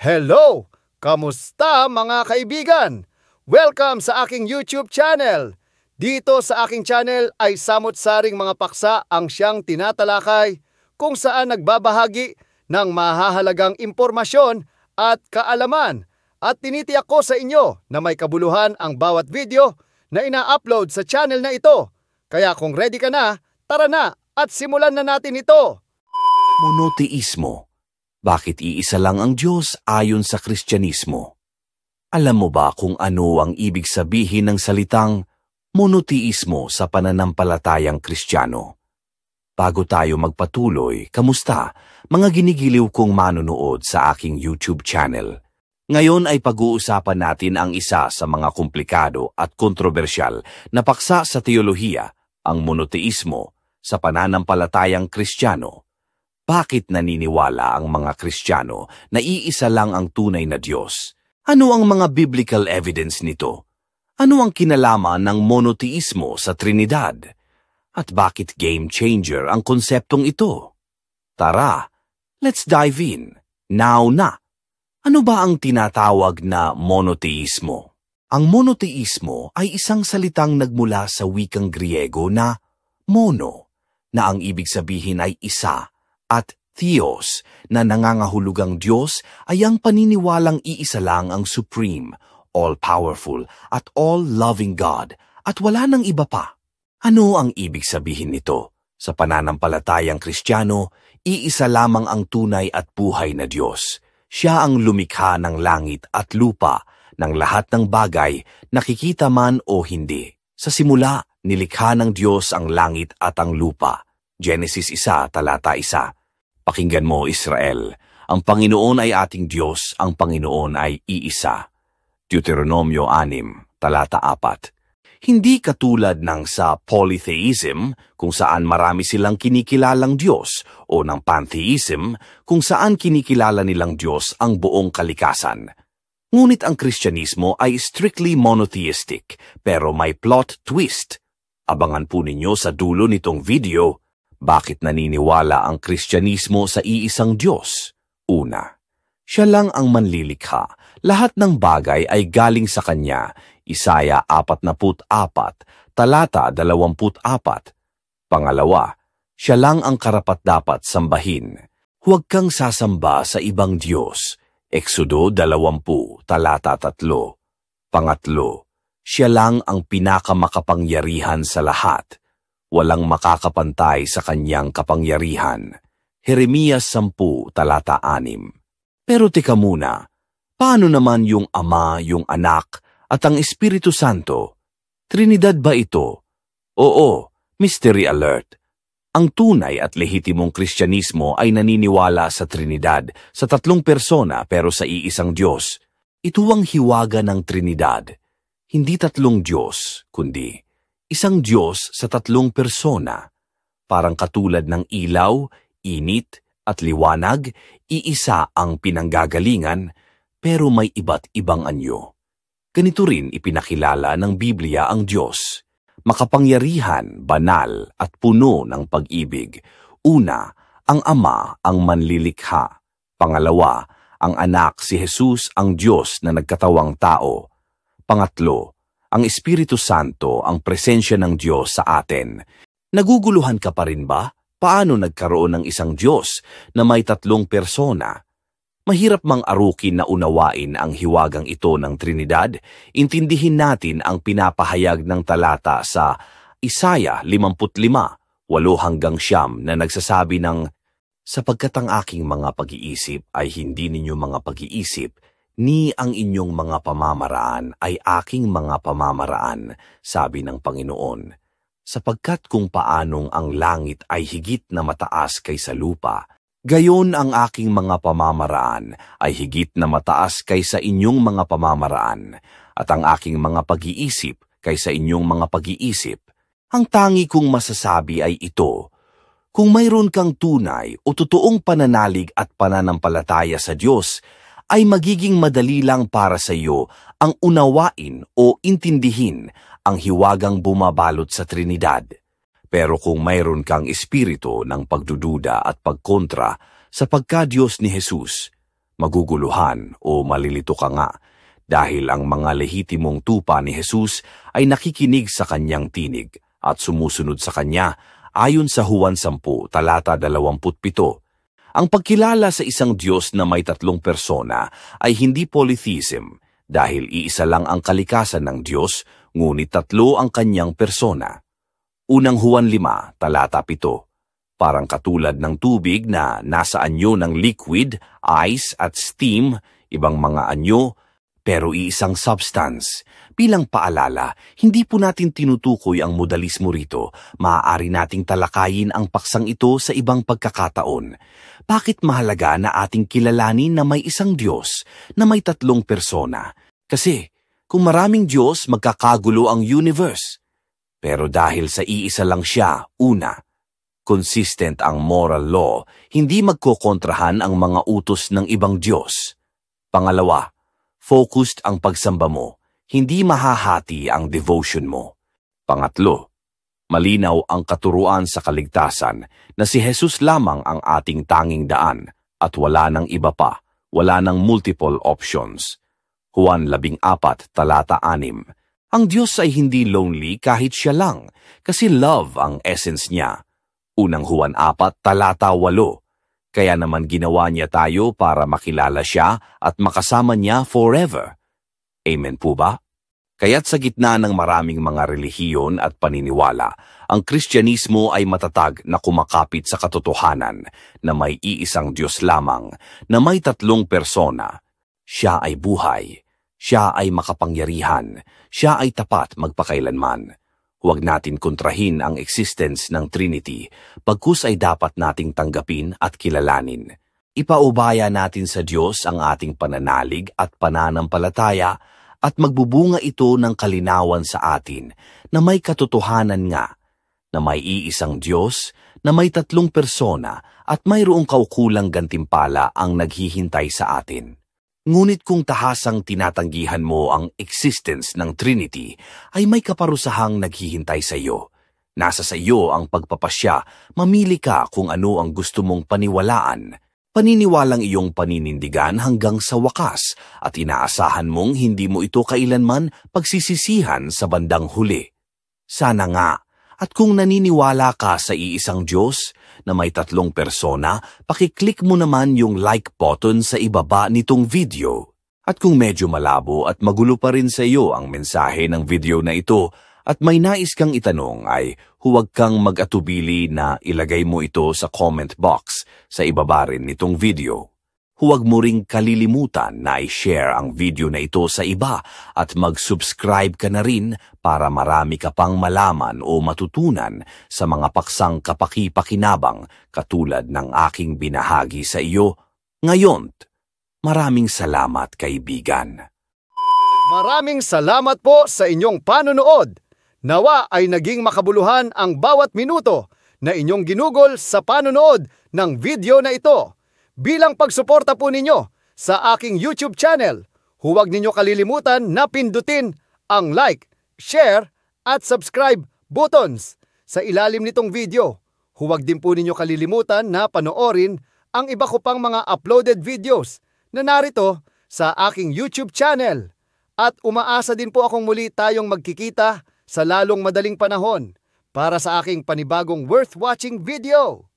Hello! Kamusta mga kaibigan? Welcome sa aking YouTube channel. Dito sa aking channel ay samot-saring mga paksa ang siyang tinatalakay kung saan nagbabahagi ng mahahalagang impormasyon at kaalaman at tinitiyak ko sa inyo na may kabuluhan ang bawat video na ina-upload sa channel na ito. Kaya kung ready ka na, tara na at simulan na natin ito. Monoteismo. Bakit iisa lang ang Diyos ayon sa Kristyanismo? Alam mo ba kung ano ang ibig sabihin ng salitang monoteismo sa pananampalatayang Kristiyano? Bago tayo magpatuloy, kamusta mga ginigiliw kong manonood sa aking YouTube channel? Ngayon ay pag-uusapan natin ang isa sa mga komplikado at kontrobersyal na paksa sa teolohiya, ang monoteismo sa pananampalatayang Kristiyano. Bakit naniniwala ang mga Kristiyano na iisa lang ang tunay na Diyos? Ano ang mga biblical evidence nito? Ano ang kinalaman ng monoteismo sa Trinidad? At bakit game changer ang konseptong ito? Tara, let's dive in. Now na! Ano ba ang tinatawag na monoteismo? Ang monoteismo ay isang salitang nagmula sa wikang Griego na mono, na ang ibig sabihin ay isa, at theos na nangangahulugang Diyos ay ang paniniwalang iisa lang ang supreme, all-powerful at all-loving God at wala nang iba pa. Ano ang ibig sabihin nito? Sa pananampalatayang Kristiyano, iisa lamang ang tunay at buhay na Diyos. Siya ang lumikha ng langit at lupa, ng lahat ng bagay, nakikita man o hindi. Sa simula, nilikha ng Diyos ang langit at ang lupa. Genesis 1, talata 1. Pakinggan mo, Israel, ang Panginoon ay ating Diyos, ang Panginoon ay iisa. Deuteronomio 6, talata 4. Hindi katulad ng sa polytheism, kung saan marami silang kinikilalang Diyos, o ng pantheism, kung saan kinikilala nilang Diyos ang buong kalikasan. Ngunit ang Kristyanismo ay strictly monotheistic, pero may plot twist. Abangan po ninyo sa dulo nitong video. Bakit naniniwala ang Kristyanismo sa iisang Diyos? Una, siya lang ang manlilikha. Lahat ng bagay ay galing sa Kanya. Isaya 44, talata 24. Pangalawa, siya lang ang karapat-dapat sambahin. Huwag kang sasamba sa ibang Diyos. Exodo 20, talata 3. Pangatlo, siya lang ang pinakamakapangyarihan sa lahat. Walang makakapantay sa kanyang kapangyarihan. Jeremias 10, talata 6. Pero teka muna, paano naman yung Ama, yung Anak, at ang Espiritu Santo? Trinidad ba ito? Oo, mystery alert. Ang tunay at lehitimong Kristyanismo ay naniniwala sa Trinidad, sa tatlong persona pero sa iisang Diyos. Ito ang hiwaga ng Trinidad. Hindi tatlong Diyos, kundi isang Diyos sa tatlong persona. Parang katulad ng ilaw, init, at liwanag, iisa ang pinanggagalingan, pero may iba't ibang anyo. Ganito rin ipinakilala ng Biblia ang Diyos. Makapangyarihan, banal, at puno ng pag-ibig. Una, ang Ama ang manlilikha. Pangalawa, ang Anak si Jesus ang Diyos na nagkatawang tao. Pangatlo, ang Espiritu Santo ang presensya ng Diyos sa atin. Naguguluhan ka pa rin ba? Paano nagkaroon ng isang Diyos na may tatlong persona? Mahirap mang arukin na unawain ang hiwagang ito ng Trinidad. Intindihin natin ang pinapahayag ng talata sa Isaya 55, 8-9 na nagsasabi ng, sapagkat ang aking mga pag-iisip ay hindi ninyo mga pag-iisip, ni ang inyong mga pamamaraan ay aking mga pamamaraan, sabi ng Panginoon. Sapagkat kung paanong ang langit ay higit na mataas kaysa lupa, gayon ang aking mga pamamaraan ay higit na mataas kaysa inyong mga pamamaraan, at ang aking mga pag-iisip kaysa inyong mga pag-iisip. Ang tangi kong masasabi ay ito, kung mayroon kang tunay o totoong pananalig at pananampalataya sa Diyos, ay magiging madali lang para sa iyo ang unawain o intindihin ang hiwagang bumabalot sa Trinidad. Pero kung mayroon kang espiritu ng pagdududa at pagkontra sa pagka-Diyos ni Jesus, maguguluhan o malilito ka nga dahil ang mga lehitimong tupa ni Jesus ay nakikinig sa kanyang tinig at sumusunod sa kanya ayon sa Juan 10, talata 27. Ang pagkilala sa isang Diyos na may tatlong persona ay hindi polytheism dahil iisa lang ang kalikasan ng Diyos, ngunit tatlo ang kanyang persona. Unang Juan 5, talata 7. Parang katulad ng tubig na nasa anyo ng liquid, ice at steam, ibang mga anyo, pero iisang substance. Bilang paalala, hindi po natin tinutukoy ang modalismo rito. Maaari nating talakayin ang paksang ito sa ibang pagkakataon. Bakit mahalaga na ating kilalanin na may isang Diyos na may tatlong persona? Kasi kung maraming Diyos, magkakagulo ang universe. Pero dahil sa iisa lang siya, una, consistent ang moral law, hindi magkokontrahan ang mga utos ng ibang Diyos. Pangalawa, focused ang pagsamba mo, hindi mahahati ang devotion mo. Pangatlo, malinaw ang katuruan sa kaligtasan na si Jesus lamang ang ating tanging daan at wala ng iba pa, wala ng multiple options. Juan 14, talata 6. Ang Diyos ay hindi lonely kahit siya lang, kasi love ang essence niya. Unang Juan 4, talata 8. Kaya naman ginawa niya tayo para makilala siya at makasama niya forever. Amen po ba? Kaya't sa gitna ng maraming mga relihiyon at paniniwala, ang Kristyanismo ay matatag na kumakapit sa katotohanan na may iisang Diyos lamang, na may tatlong persona. Siya ay buhay, siya ay makapangyarihan, siya ay tapat magpakailanman. Huwag natin kontrahin ang existence ng Trinity, pagkus ay dapat nating tanggapin at kilalanin. Ipaubaya natin sa Diyos ang ating pananalig at pananampalataya at magbubunga ito ng kalinawan sa atin na may katotohanan nga, na may iisang Diyos, na may tatlong persona at mayroong kaukulang gantimpala ang naghihintay sa atin. Ngunit kung tahasang tinatanggihan mo ang existence ng Trinity, ay may kaparusahang naghihintay sa iyo. Nasa sa iyo ang pagpapasya, mamili ka kung ano ang gusto mong paniwalaan. Paniniwalang iyong paninindigan hanggang sa wakas at inaasahan mong hindi mo ito kailanman pagsisisihan sa bandang huli. Sana nga, at kung naniniwala ka sa iisang Diyos na may tatlong persona, pakiclick mo naman yung like button sa ibaba nitong video. At kung medyo malabo at magulo pa rin sa iyo ang mensahe ng video na ito at may nais kang itanong, ay huwag kang mag-atubili na ilagay mo ito sa comment box sa ibaba rin nitong video. Huwag mo ring kalilimutan na i-share ang video na ito sa iba at mag-subscribe ka na rin para marami ka pang malaman o matutunan sa mga paksang kapaki-pakinabang katulad ng aking binahagi sa iyo. Ngayon, maraming salamat, kaibigan. Maraming salamat po sa inyong panonood. Nawa ay naging makabuluhan ang bawat minuto na inyong ginugol sa panonood ng video na ito. Bilang pagsuporta po ninyo sa aking YouTube channel, huwag ninyo kalilimutan na pindutin ang like, share at subscribe buttons sa ilalim nitong video. Huwag din po ninyo kalilimutan na panoorin ang iba ko pang mga uploaded videos na narito sa aking YouTube channel. At umaasa din po akong muli tayong magkikita sa lalong madaling panahon para sa aking panibagong worth watching video.